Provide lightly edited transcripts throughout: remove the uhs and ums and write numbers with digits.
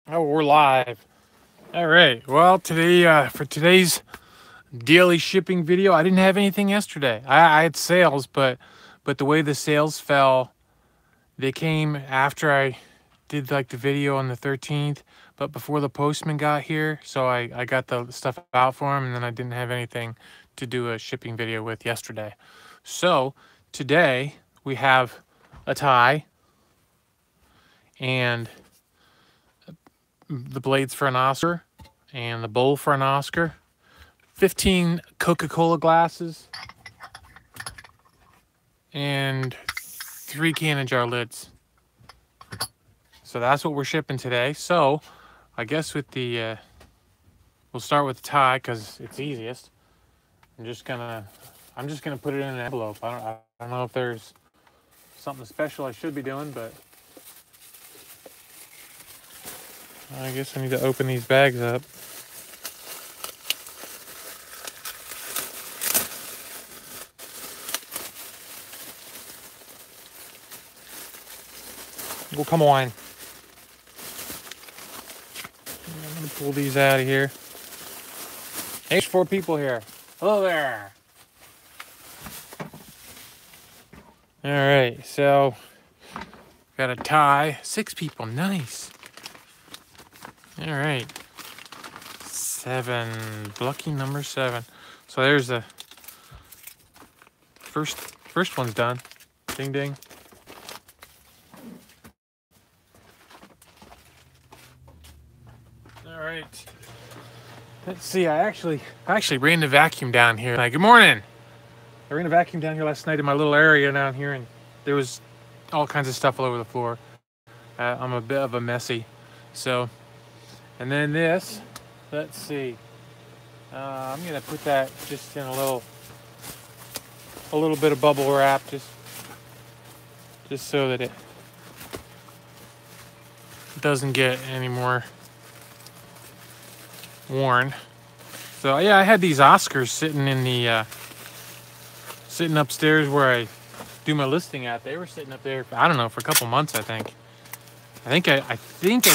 Oh, we're live. All right. Well, today for today's daily shipping video, I didn't have anything yesterday. I had sales, but the way the sales fell, they came after I did like the video on the 13th, but before the postman got here. So I got the stuff out for him, and then I didn't have anything to do a shipping video with yesterday. So today we have a tie and the blades for an Oscar and the bowl for an Oscar. 15 Coca-Cola glasses and 3 cannon jar lids. So that's what we're shipping today. So I guess with the we'll start with the tie because it's easiest. I'm just gonna put it in an envelope. I don't know if there's something special I should be doing, but I guess I need to open these bags up. Well, come on. I'm gonna pull these out of here. There's 4 people here. Hello there. All right, so got a tie. 6 people, nice. All right, 7, lucky number 7. So there's the first one's done. Ding ding. All right. Let's see. I actually ran the vacuum down here. Good morning. I ran a vacuum down here last night in my little area down here, and there was all kinds of stuff all over the floor. I'm a bit of a messy. So, and then this. Let's see. I'm gonna put that just in a little bit of bubble wrap, just so that it doesn't get any more worn. So yeah, I had these Oscars sitting in the sitting upstairs where I do my listing at. They were sitting up there for, I don't know, for a couple months. I think I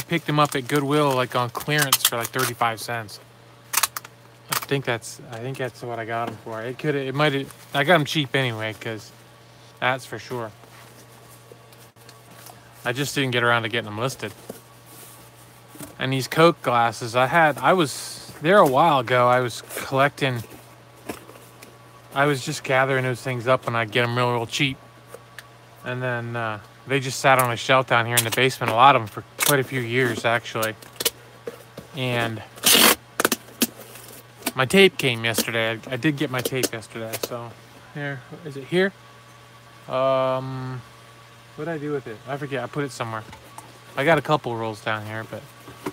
picked them up at Goodwill like on clearance for like 35 cents. I think that's what I got them for. I got them cheap anyway, because that's for sure. I just didn't get around to getting them listed. And these Coke glasses, I was there a while ago. I was just gathering those things up and I'd get them real cheap. And then they just sat on a shelf down here in the basement, a lot of them for quite a few years actually. And my tape came yesterday. I did get my tape yesterday, so here, is it here? What did I do with it? I forget, I put it somewhere. I got a couple rolls down here, but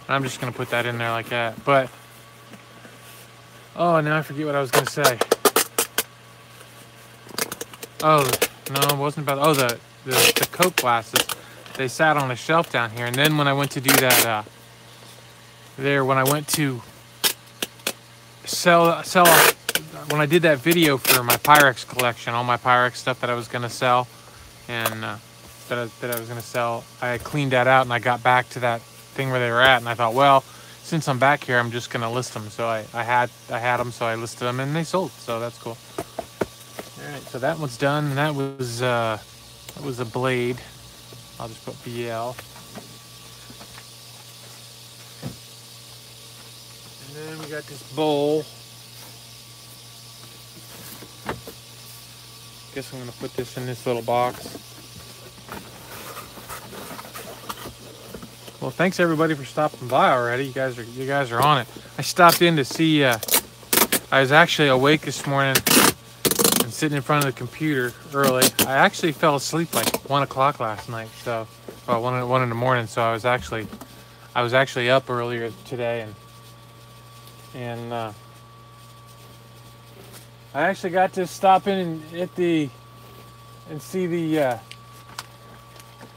I'm just gonna put that in there like that. But, oh, now I forget what I was gonna say. Oh, no, it wasn't about, oh, the Coke glasses. They sat on a shelf down here, and then when I went to do that, when I went to sell, when I did that video for my Pyrex collection, all my Pyrex stuff that I was gonna sell, and that I was gonna sell, I cleaned that out and I got back to that thing where they were at, and I thought, well, since I'm back here, I'm just gonna list them. So I had them, so I listed them and they sold. So that's cool. All right, so that one's done. And that was a blade. I'll just put BL. And then we got this bowl. Guess I'm gonna put this in this little box. Well, thanks everybody for stopping by already. You guys are on it. I stopped in to see. I was actually awake this morning and sitting in front of the computer early. I actually fell asleep like 1 o'clock last night. So, well, one in the morning. So I was actually up earlier today, and I actually got to stop in and see the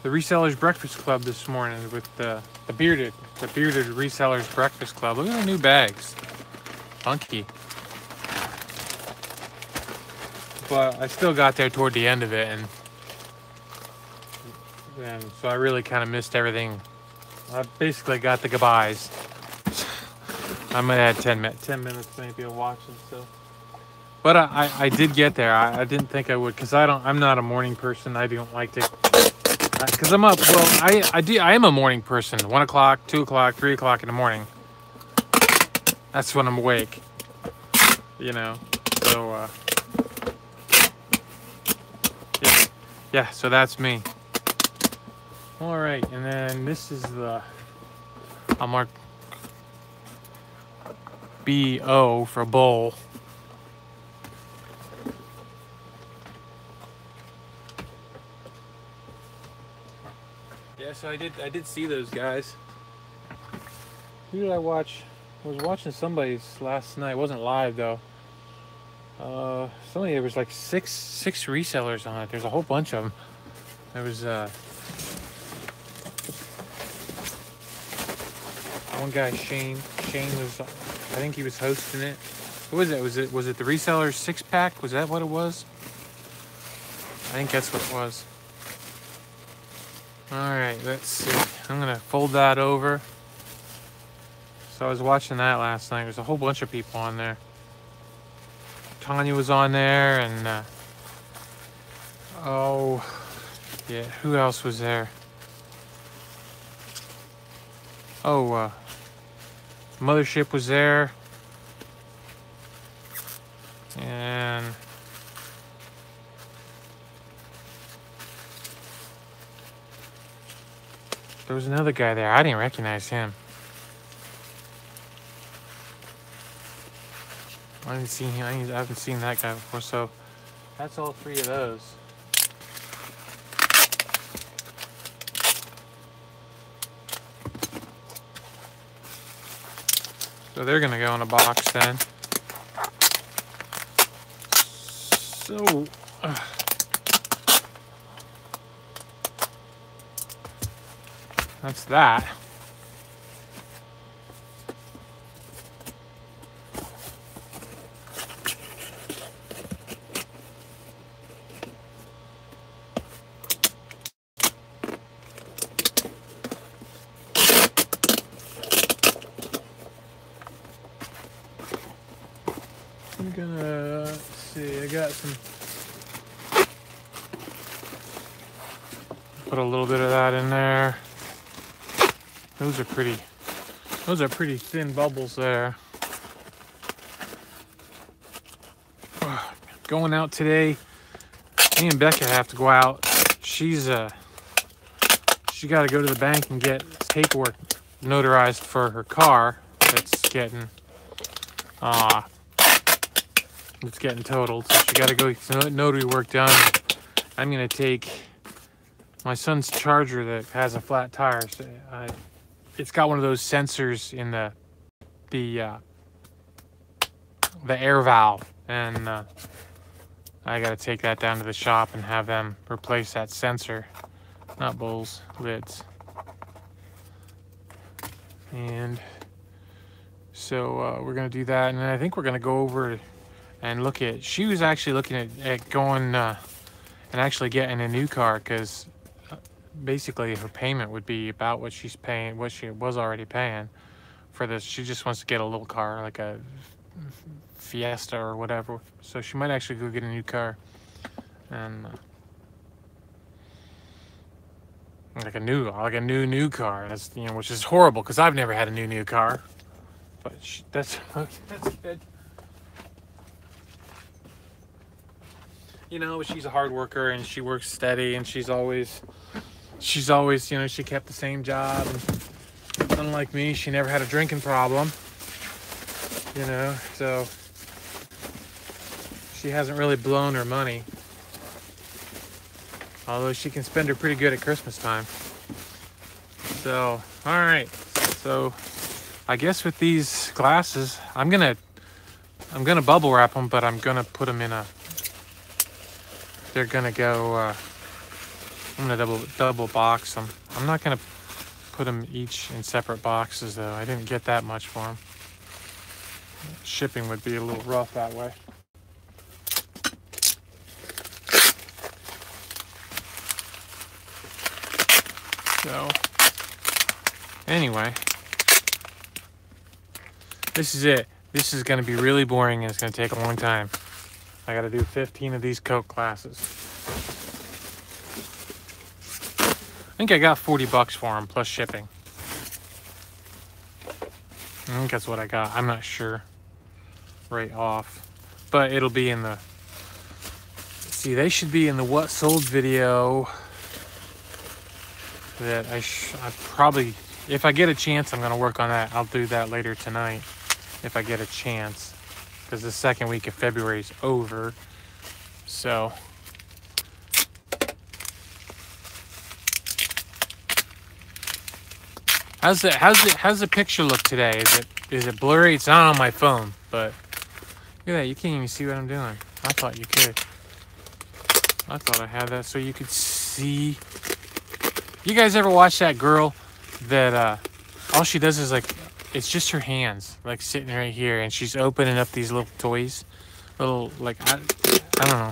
Resellers Breakfast Club this morning with the bearded Resellers Breakfast Club. Look at the new bags, funky. But I still got there toward the end of it, and so I really kind of missed everything I basically got the goodbyes. I might have had 10 minutes maybe of watching. So, but I did get there. I didn't think I would, because I'm not a morning person. I don't like to, because I'm up. Well, I am a morning person. 1 o'clock, 2 o'clock, 3 o'clock in the morning. That's when I'm awake. You know. So yeah. So that's me. All right, and then this is I'll mark BO for bowl. Yeah, so I did see those guys. Who did I watch? I was watching somebody's last night. It wasn't live though. There was like six resellers on it. There's a whole bunch of them. There was one guy, Shane. Shane was, I think he was hosting it. What was it? Was it the reseller 6-pack? Was that what it was? I think that's what it was. All right, let's see. I'm gonna fold that over. So I was watching that last night. There's a whole bunch of people on there. Tanya was on there, and oh yeah, who else was there? Oh, Mothership was there, and there was another guy there. I didn't recognize him. I haven't seen him. I haven't seen that guy before. So that's all 3 of those. So they're gonna go in a box then. So that's that. I'm gonna, let's see, I got some, put a little bit of that in there. Those are pretty thin bubbles there. Going out today, me and Becca have to go out. She got to go to the bank and get paperwork notarized for her car. It's getting totaled, so she got to go get some notary work done. I'm gonna take my son's Charger that has a flat tire. So it's got one of those sensors in the air valve, and I got to take that down to the shop and have them replace that sensor, not bowls, lids. And so we're gonna do that, and then I think we're gonna go over and look at, she was actually looking at going and actually getting a new car, because basically her payment would be about what she's paying, what she was already paying for this. She just wants to get a little car, like a Fiesta or whatever. So she might actually go get a new car, and like a new car. That's, you know, which is horrible because I've never had a new car. But that's good. You know, she's a hard worker and she works steady, and she's always, you know, she kept the same job. And unlike me, she never had a drinking problem. You know, so she hasn't really blown her money. Although she can spend her pretty good at Christmas time. So, all right. So, I guess with these glasses, I'm gonna bubble wrap them, but I'm gonna put them in a. They're gonna go. I'm gonna double box them. I'm not gonna put them each in separate boxes though. I didn't get that much for them. Shipping would be a little rough that way. So Anyway, this is it. This is going to be really boring and it's going to take a long time. I got to do 15 of these Coke glasses. I think I got 40 bucks for them plus shipping. I think that's what I got. I'm not sure right off, but it'll be in the, see, they should be in the what sold video that I probably, if I get a chance, I'm going to work on that. I'll do that later tonight if I get a chance, because the second week of February is over. So how's the picture look today? Is it blurry? It's not on my phone, but look at that, you can't even see what I'm doing. I thought you could. I thought I had that so you could see. You guys ever watch that girl that all she does is like, it's just her hands like sitting right here and she's opening up these little toys, little, like, I don't know.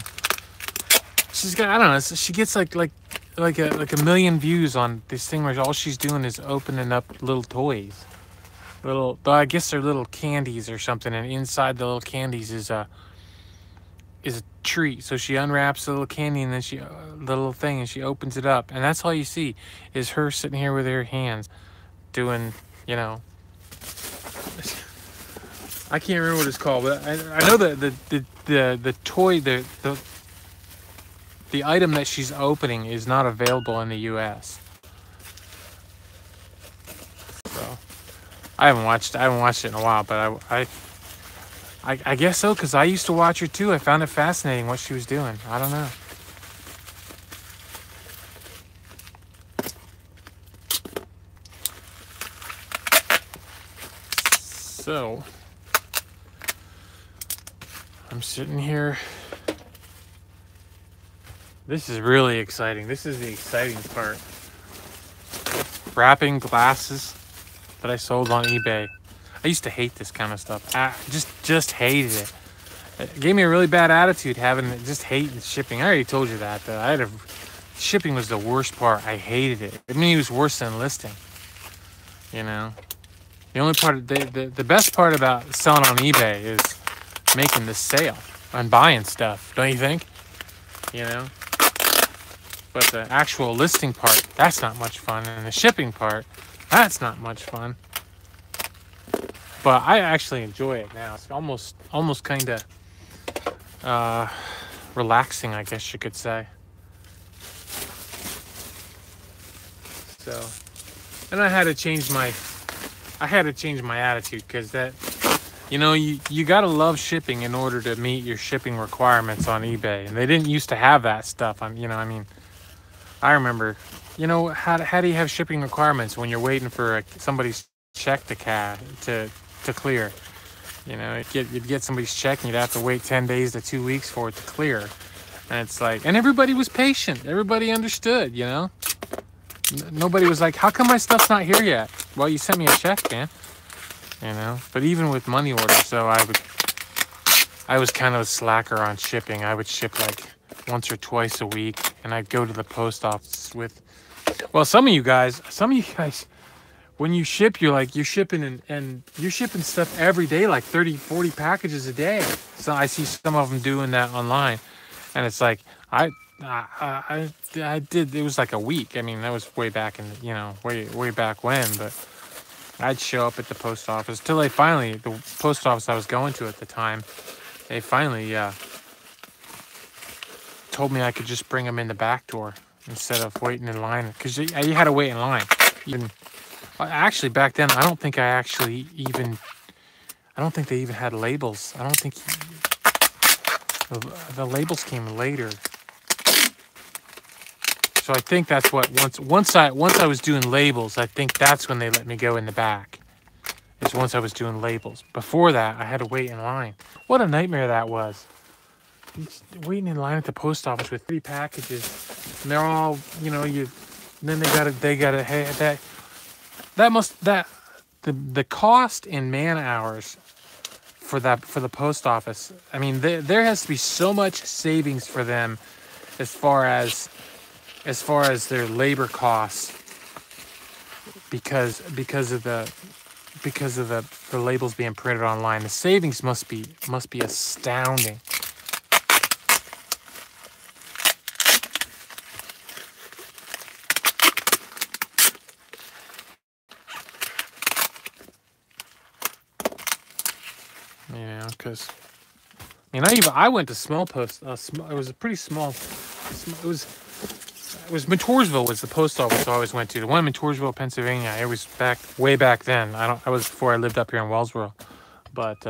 She's got, I don't know, she gets like a million views on this thing where all she's doing is opening up little toys. Little, I guess they're little candies or something, and inside the little candies is a treat. So she unwraps the little candy and then the little thing, and she opens it up, and that's all you see is her sitting here with her hands doing, you know, I can't remember what it's called, but I know that the toy, the item that she's opening is not available in the US. So I haven't watched it in a while, but I guess so, because I used to watch her too. I found it fascinating what she was doing. I don't know. So I'm sitting here. This is really exciting. This is the exciting part. Wrapping glasses that I sold on eBay. I used to hate this kind of stuff. I just hated it. It gave me a really bad attitude having it, just hating shipping. I already told you that. Shipping was the worst part. I hated it. I mean, it was worse than listing. You know, the only part, the best part about selling on eBay is making the sale and buying stuff. Don't you think? You know. But the actual listing part, that's not much fun. And the shipping part, that's not much fun. But I actually enjoy it now. It's almost kind of relaxing, I guess you could say. So, and I had to change my attitude, because that, you know, you gotta love shipping in order to meet your shipping requirements on eBay. And they didn't used to have that stuff. You know, I mean, I remember, you know, how do you have shipping requirements when you're waiting for somebody's check to clear? You know, you'd get somebody's check and you'd have to wait 10 days to 2 weeks for it to clear. And it's like, and everybody was patient. Everybody understood, you know. Nobody was like, how come my stuff's not here yet? Well, you sent me a check, man. You know, but even with money orders, though, I was kind of a slacker on shipping. I would ship like once or twice a week, and I'd go to the post office with, well, some of you guys, when you ship, you're shipping and you're shipping stuff every day, like 30, 40 packages a day. So I see some of them doing that online, and it's like, I did, it was like a week. I mean, that was way back in, you know, way back when, but I'd show up at the post office till they finally, the post office I was going to at the time, they finally told me I could just bring them in the back door instead of waiting in line, because you had to wait in line. Actually, back then, I don't think they even had labels. I don't think the labels came later. So I think that's what, once I was doing labels, I think that's when they let me go in the back. It's once I was doing labels. Before that, I had to wait in line. What a nightmare that was. Waiting in line at the post office with 3 packages, and they're all, you know, then they gotta hey, the cost in man hours for the post office. I mean, there has to be so much savings for them as far as their labor costs because of the labels being printed online. The savings must be astounding. You know, because I went to small post. It was a pretty small. It was Montoursville was the post office I always went to. The one in Montoursville, Pennsylvania. It was way back then. I was before I lived up here in Wellsboro, but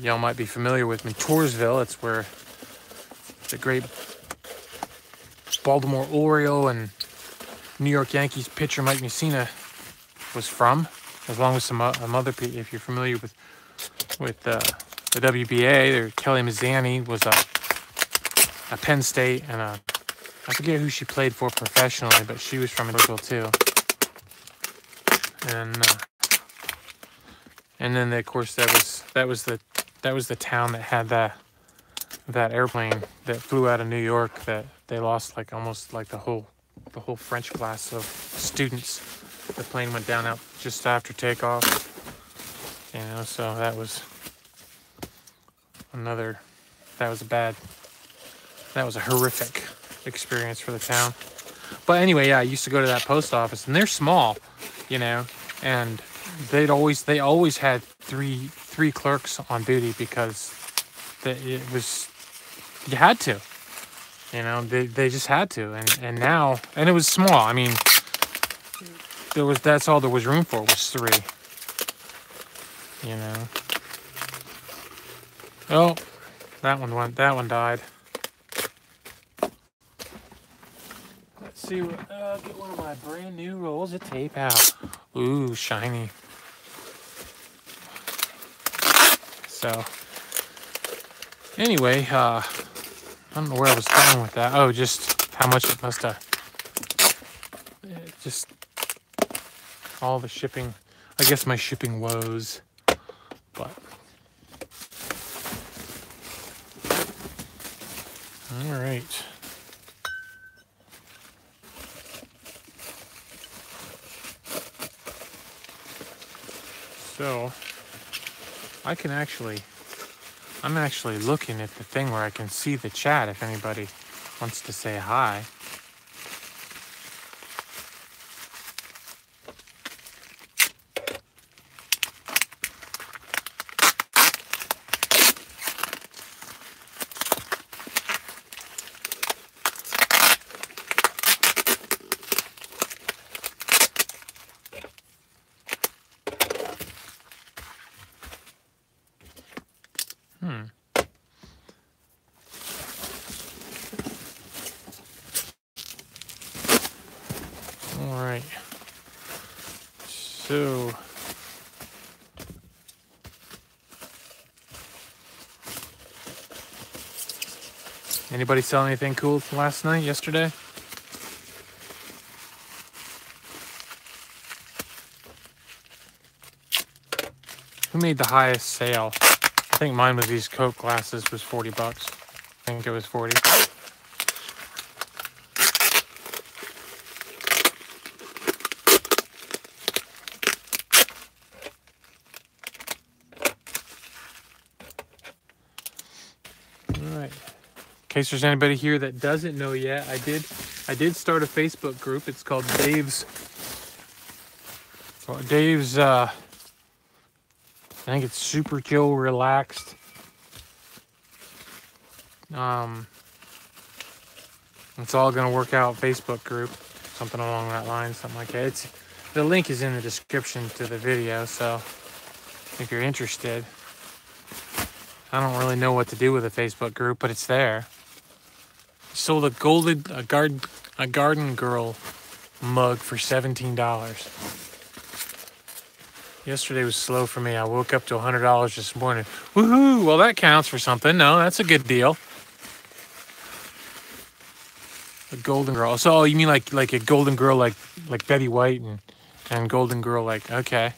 y'all might be familiar with Montoursville. It's where the great Baltimore Oriole and New York Yankees pitcher Mike Mussina was from, along with some other people. If you're familiar with the WBA, Kelly Mazzani was a Penn State, and I forget who she played for professionally, but she was from Montoursville too. And then of course that was the town that had that airplane that flew out of New York that they lost almost the whole French class of students. The plane went down out just after takeoff. You know, so that was a horrific experience for the town. But anyway, yeah, I used to go to that post office, and they're small, you know, and they always had three clerks on duty because you had to, you know, they just had to, and now, and it was small. I mean, that's all there was room for was 3, you know. Oh, that one died. Let's see what, get one of my brand new rolls of tape out. Ooh, shiny. So, anyway, I don't know where I was going with that. Oh, just how much it must have, just all the shipping, I guess my shipping woes, but. All right. So, I'm actually looking at the thing where I can see the chat if anybody wants to say hi. All right. So, anybody sell anything cool yesterday? Who made the highest sale? I think mine was these Coke glasses, was $40. I think it was 40. All right. In case there's anybody here that doesn't know yet, I did start a Facebook group. It's called Dave's. I think it's Super Chill Relaxed. It's all gonna work out Facebook group, something along that line, something like that. The link is in the description to the video, so if you're interested. I don't really know what to do with a Facebook group, but it's there. Sold a garden girl mug for $17. Yesterday was slow for me. I woke up to $100 this morning. Woohoo! Well, that counts for something. No, that's a good deal. A golden girl. So, you mean like a golden girl like Betty White and golden girl okay.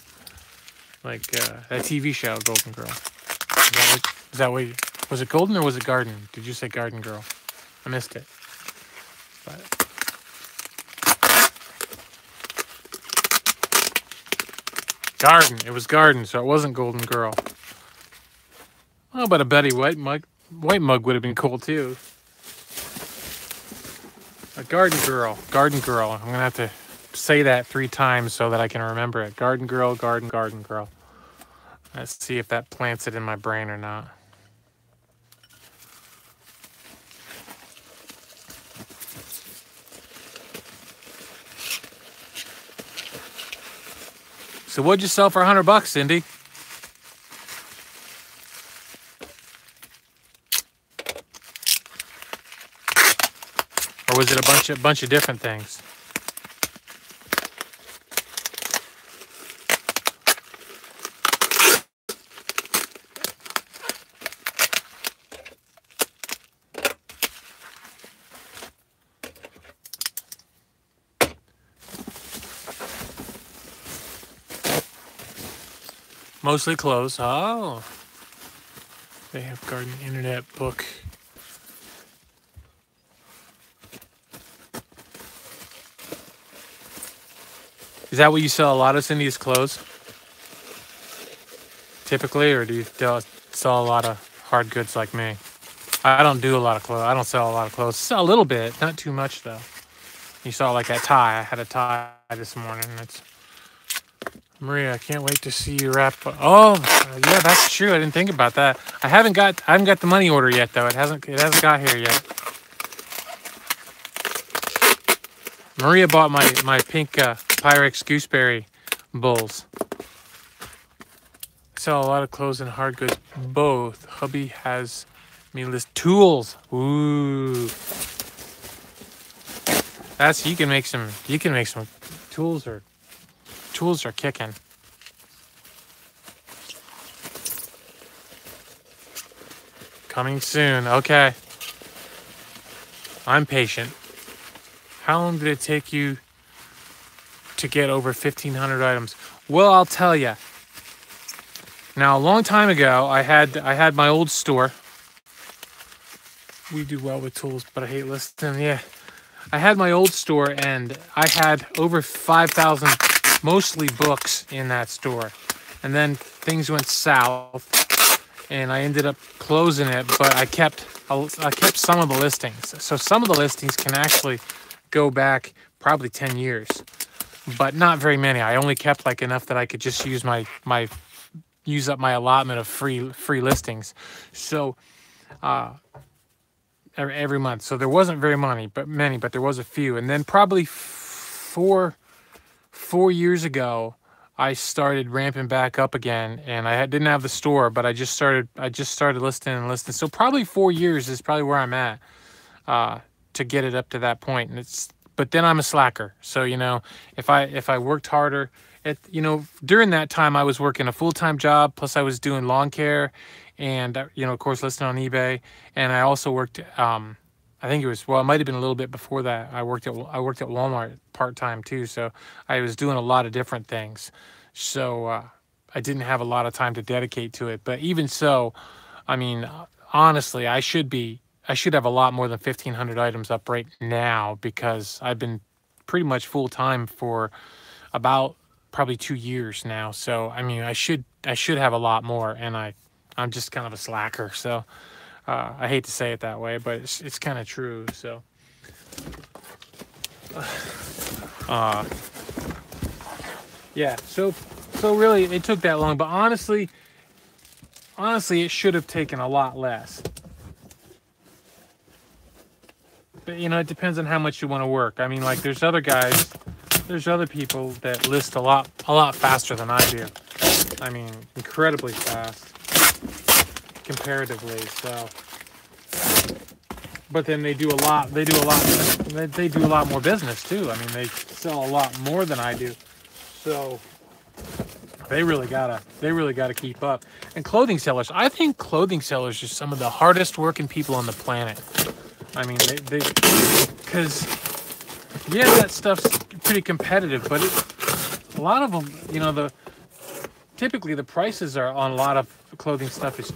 Like that TV show, Golden Girl. Is that what was it golden or was it garden? Did you say garden girl? I missed it. But Garden. It was garden, so it wasn't Golden Girl. Oh, but a Betty White mug would have been cool too. A Garden Girl. Garden Girl. I'm gonna have to say that 3 times so that I can remember it. Garden Girl, Garden Girl. Let's see if that plants it in my brain or not. So what'd you sell for $100, Cindy? Or was it a bunch of different things? Mostly clothes. Oh. They have garden internet book. Is that what you sell a lot of, Cindy's clothes? Typically, or do you sell a lot of hard goods like me? I don't do a lot of clothes. I don't sell a lot of clothes. Sell a little bit, not too much though. You saw like that tie. I had a tie this morning. It's Maria. I can't wait to see you wrap. Oh, yeah, that's true. I didn't think about that. I haven't got the money order yet though. It hasn't got here yet. Maria bought my pink Pyrex gooseberry bowls. I sell a lot of clothes and hard goods. Both. Hubby has me list tools. Ooh. That's you can make some tools are kicking. Coming soon. Okay. I'm patient. How long did it take you to get over 1,500 items? Well, I'll tell you. Now, a long time ago, I had my old store. We do well with tools, but I hate listing. Yeah. I had my old store, and I had over 5,000, mostly books in that store. And then things went south, and I ended up closing it, but I kept some of the listings. So some of the listings can actually go back probably 10 years, but not very many. I only kept like enough that I could just use use up my allotment of free listings. So every month. So there wasn't very many, but there was a few. And then probably 4 years ago, I started ramping back up again, and I didn't have the store, but I just started listing and listing. So probably 4 years is probably where I'm at to get it up to that point. And but then I'm a slacker. So, if I worked harder during that time, I was working a full-time job, plus I was doing lawn care and, of course, listing on eBay. And I also worked, I think it might have been a little bit before that. I worked at Walmart part-time too. So I was doing a lot of different things. So I didn't have a lot of time to dedicate to it. But even so, I mean, honestly, I should have a lot more than 1,500 items up right now, because I've been pretty much full-time for about probably 2 years now. So, I mean, I should have a lot more, and I'm just kind of a slacker. So I hate to say it that way, but it's kind of true. So yeah, so really it took that long, but honestly it should have taken a lot less. But it depends on how much you want to work. I mean, like, there's other people that list a lot faster than I do. I mean, incredibly fast comparatively. So, but then they do a lot more business too. I mean, they sell a lot more than I do. So they really gotta keep up. And clothing sellers, I think clothing sellers are some of the hardest working people on the planet. I mean, because that stuff's pretty competitive, but a lot of them, typically the prices are on a lot of clothing stuff is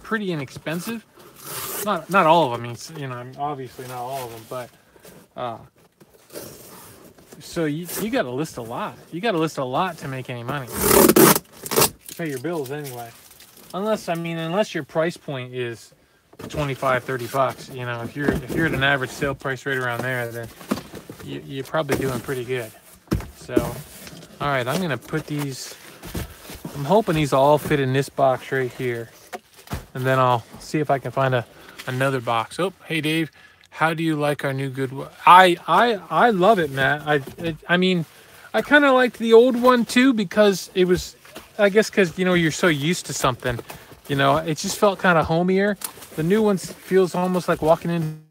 pretty inexpensive. Not all of them. I mean, obviously not all of them, but So you got to list a lot. You got to list a lot to make any money. Pay your bills anyway. Unless your price point is 25, 30 bucks. You know, if you're at an average sale price right around there, then you're probably doing pretty good. So, all right, I'm gonna put these. I'm hoping these all fit in this box right here, and then I'll see if I can find another box. Oh, hey Dave, how do you like our new Goodwill? I love it, Matt. I mean, I kind of liked the old one too because it was, I guess, because you know you're so used to something, you know, it just felt kind of homier. The new one feels almost like walking in,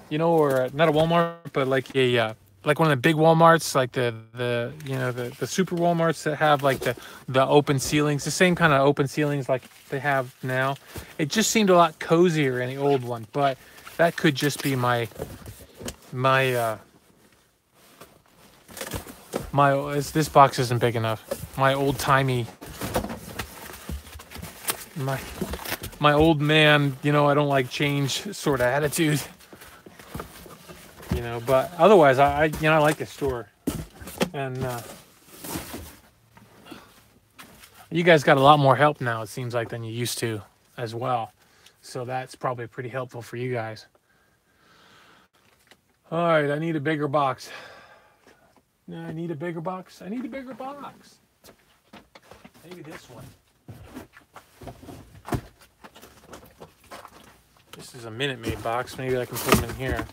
you know, or not a Walmart, but like a like one of the big Walmarts, like the you know the super Walmarts that have like the open ceilings, the same kind of open ceilings like they have now. It just seemed a lot cozier in the old one, but that could just be my this box isn't big enough. My old timey, my old man, you know, I don't like change sort of attitude. You know, but otherwise, I like the store, and you guys got a lot more help now. It seems like than you used to, as well. So that's probably pretty helpful for you guys. All right, I need a bigger box. I need a bigger box. I need a bigger box. Maybe this one. This is a Minute Maid box. Maybe I can put them in here.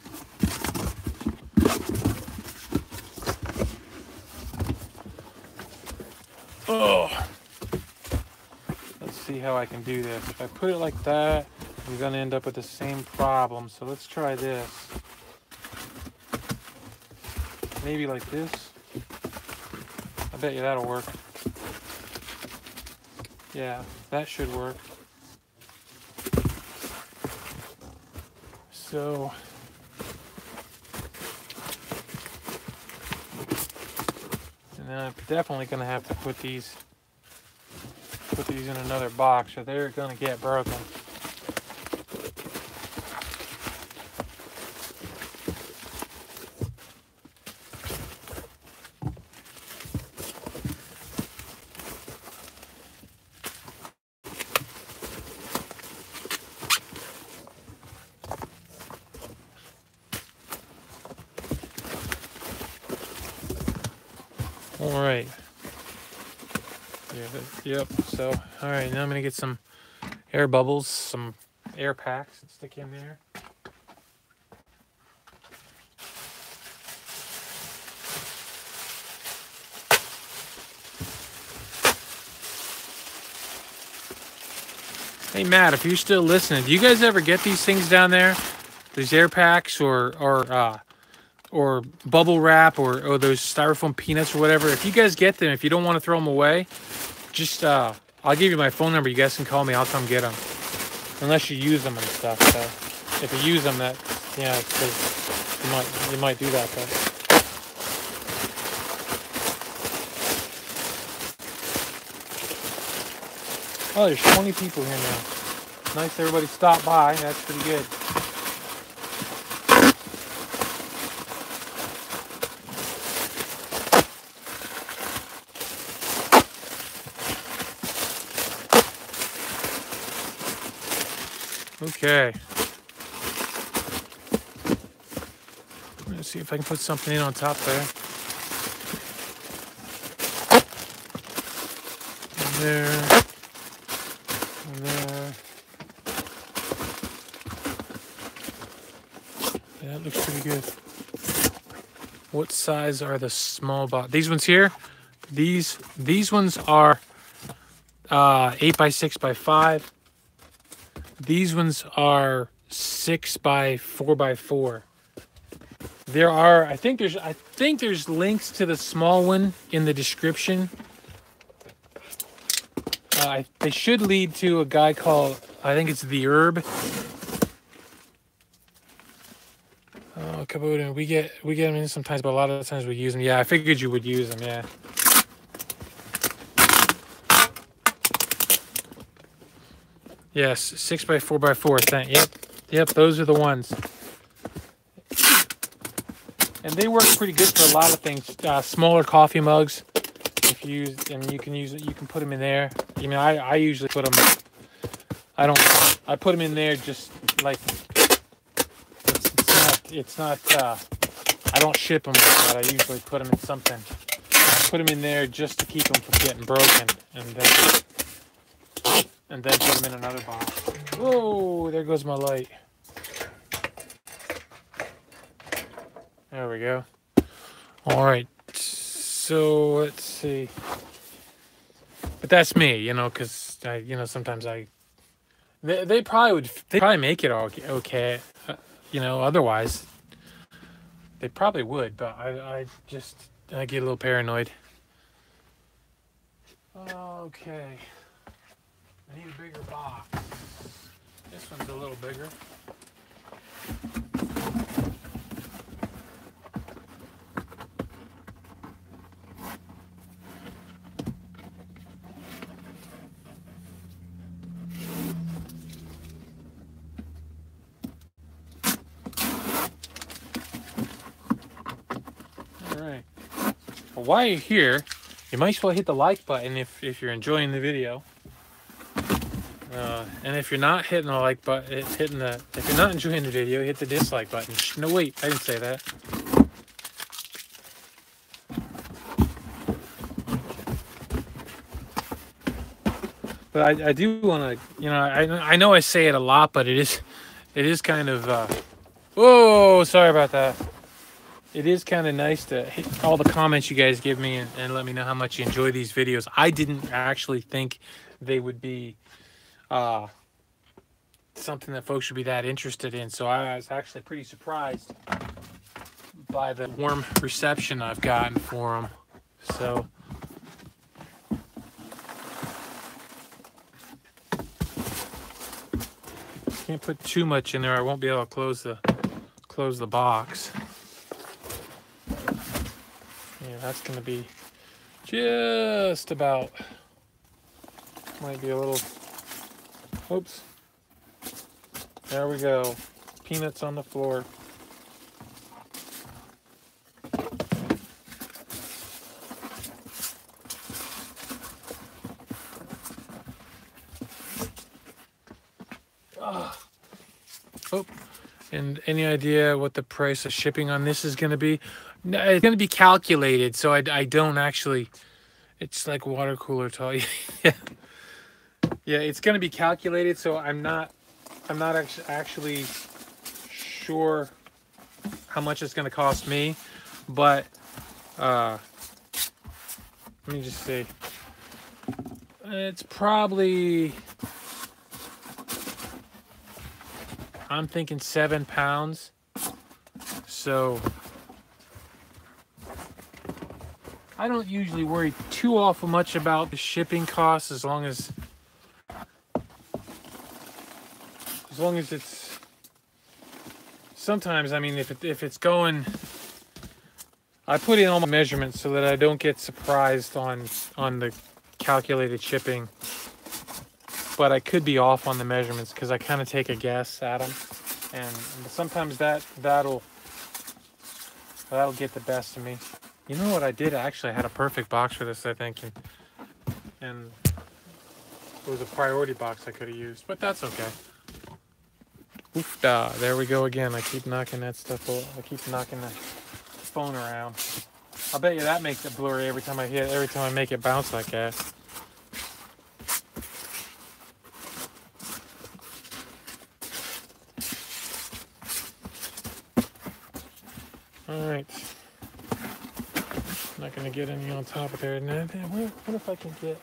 Oh, let's see how I can do this. If I put it like that, I'm going to end up with the same problem. So let's try this. Maybe like this. I bet you that'll work. Yeah, that should work. So and I'm definitely going to have to put these in another box or they're going to get broken. All right. Yeah, yep. So, all right. Now I'm gonna get some air bubbles, some air packs, and stick in there. Hey Matt, if you're still listening, do you guys ever get these things down there? These air packs or bubble wrap or those styrofoam peanuts or whatever. If you guys get them, if you don't want to throw them away, just I'll give you my phone number. You guys can call me. I'll come get them. Unless you use them and stuff. So if you use them, that you might do that. But oh, there's 20 people here now. Nice, everybody stopped by. That's pretty good. Okay. Let's see if I can put something in on top there. And there. And there. Yeah, that looks pretty good. What size are the small box? These ones here? These ones are 8 by 6 by 5. These ones are 6 by 4 by 4. There are, I think there's links to the small one in the description. They should lead to a guy called, I think it's The Herb. Oh, Kubota, we get them in sometimes, but a lot of the times we use them. Yeah, I figured you would use them. Yeah. Yes, 6 by 4 by 4. Yep, those are the ones. And they work pretty good for a lot of things. Smaller coffee mugs, if you use, and you can use it. You can put them in there. You know, I usually put them. I put them in there just like it's not. I don't ship them like that. I usually put them in something. Put them in there just to keep them from getting broken, and then put them in another box. Whoa! There goes my light. There we go. All right. So let's see. But that's me, you know, because sometimes they probably make it all okay, you know. Otherwise, they probably would, but I get a little paranoid. Okay. I need a bigger box. This one's a little bigger. Alright. Well, while you're here, you might as well hit the like button if you're enjoying the video. And if you're not hitting the like button, if you're not enjoying the video, hit the dislike button. No, wait, I didn't say that. But I do want to, you know, I know I say it a lot, but it is kind of, whoa, sorry about that. It is kind of nice to hit all the comments you guys give me and let me know how much you enjoy these videos. I didn't actually think they would be something that folks should be that interested in. So I was actually pretty surprised by the warm reception I've gotten for them. So can't put too much in there. I won't be able to close the box. Yeah, that's going to be just about, might be a little, oops. There we go. Peanuts on the floor. Oh, and any idea what the price of shipping on this is going to be? No, it's going to be calculated, so I don't actually. It's like water cooler talk. Yeah, it's going to be calculated, so I'm not actually sure how much it's going to cost me, but let me just see. It's probably, I'm thinking 7 pounds. So I don't usually worry too awful much about the shipping costs as long as it's, sometimes, I mean, if it's going, I put in all my measurements so that I don't get surprised on the calculated shipping, but I could be off on the measurements because I kind of take a guess at them, and sometimes that'll get the best of me. You know what I did? Actually, I had a perfect box for this, I think, and it was a priority box I could have used, but that's okay. Oof-da, there we go again. I keep knocking that stuff over. I keep knocking the phone around. I bet you that makes it blurry every time I make it bounce like that. Alright. Not gonna get any on top of there. What if I can get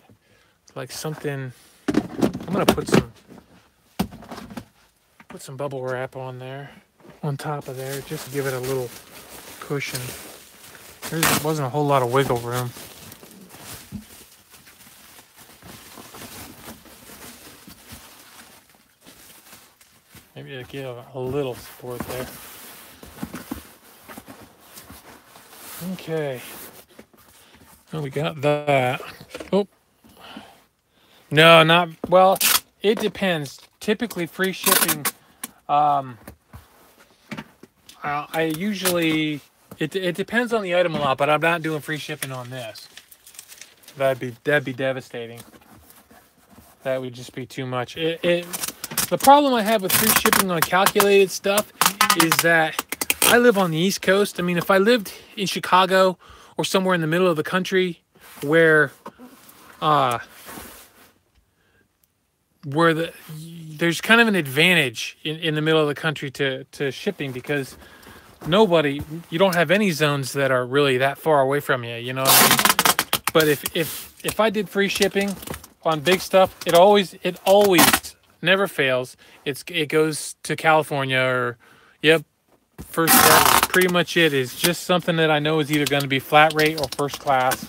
like something? I'm gonna put some bubble wrap on there, on top of there, just to give it a little cushion. There wasn't a whole lot of wiggle room. Maybe I give a little support there. Okay. Oh, we got that. Oh. No, not, well, it depends. Typically free shipping, I usually It depends on the item a lot, but I'm not doing free shipping on this. That'd be devastating. That would just be too much. The problem I have with free shipping on calculated stuff is that I live on the East Coast. I mean, if I lived in Chicago or somewhere in the middle of the country where there's kind of an advantage in the middle of the country to shipping, because you don't have any zones that are really that far away from you, you know what I mean? But if I did free shipping on big stuff, it always never fails. It goes to California, or yep, first, that's pretty much it. Is just something that I know is either going to be flat rate or first class,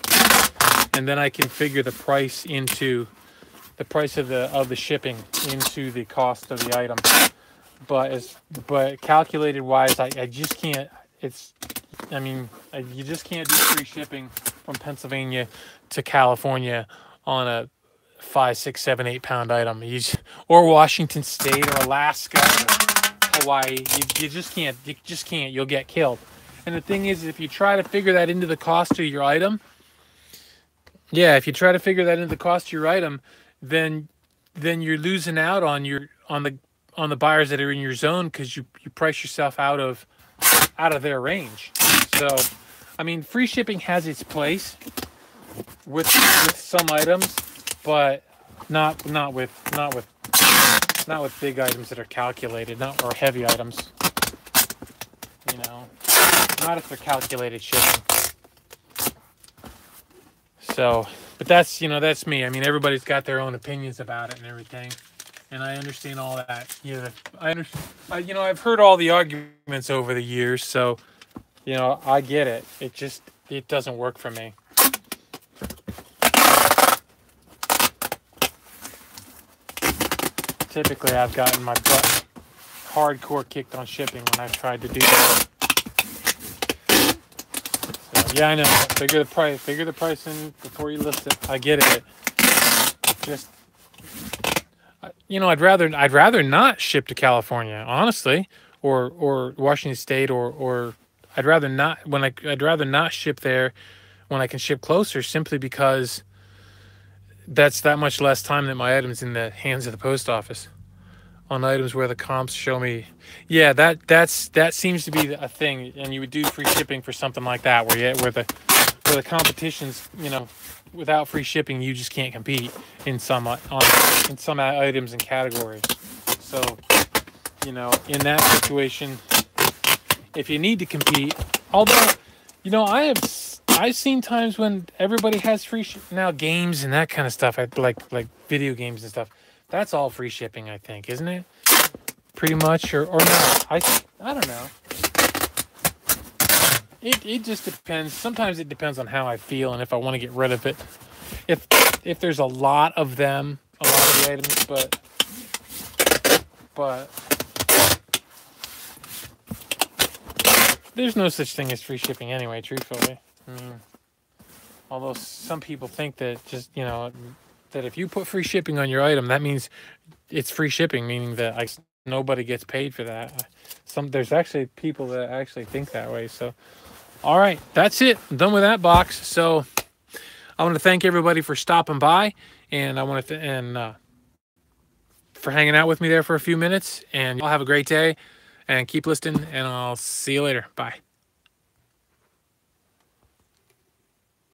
and then I can figure the price into the price of the shipping into the cost of the item. But calculated wise, I just can't. You just can't do free shipping from Pennsylvania to California on a 5, 6, 7, 8 pound item. Or Washington State or Alaska or Hawaii. You just can't. You just can't. You'll get killed. And the thing is, if you try to figure that into the cost of your item, then you're losing out on the buyers that are in your zone, because you price yourself out of their range. So, I mean, free shipping has its place with some items, but not with big items that are calculated, or heavy items. You know, not if they're calculated shipping. So, but that's me. I mean, everybody's got their own opinions about it and everything, and I understand all that. I've heard all the arguments over the years, so I get it. It doesn't work for me. Typically, I've gotten my butt hardcore kicked on shipping when I've tried to do that. So, yeah, I know. Figure the price in before you list it. I get it. Just, I'd rather not ship to California, honestly, or Washington State, or I'd rather not ship there when I can ship closer, simply because that's that much less time that my item's in the hands of the post office. On items where the comps show me, yeah, that seems to be a thing, and you would do free shipping for something like that, where the competition's, without free shipping, you just can't compete in some items and categories. So, in that situation, if you need to compete, although, I've seen times when everybody has free now, games and that kind of stuff, like video games and stuff. That's all free shipping, I think, isn't it? Pretty much, or not. I don't know. It just depends. Sometimes it depends on how I feel and if I want to get rid of it. If there's a lot of them, a lot of the items, but there's no such thing as free shipping anyway, truthfully. I mean, although some people think that that if you put free shipping on your item, that means it's free shipping, meaning that nobody gets paid for that. There's actually people that actually think that way. So, all right, that's it. I'm done with that box. So, I want to thank everybody for stopping by, and I want to for hanging out with me there for a few minutes. And y'all have a great day, and keep listening. And I'll see you later. Bye.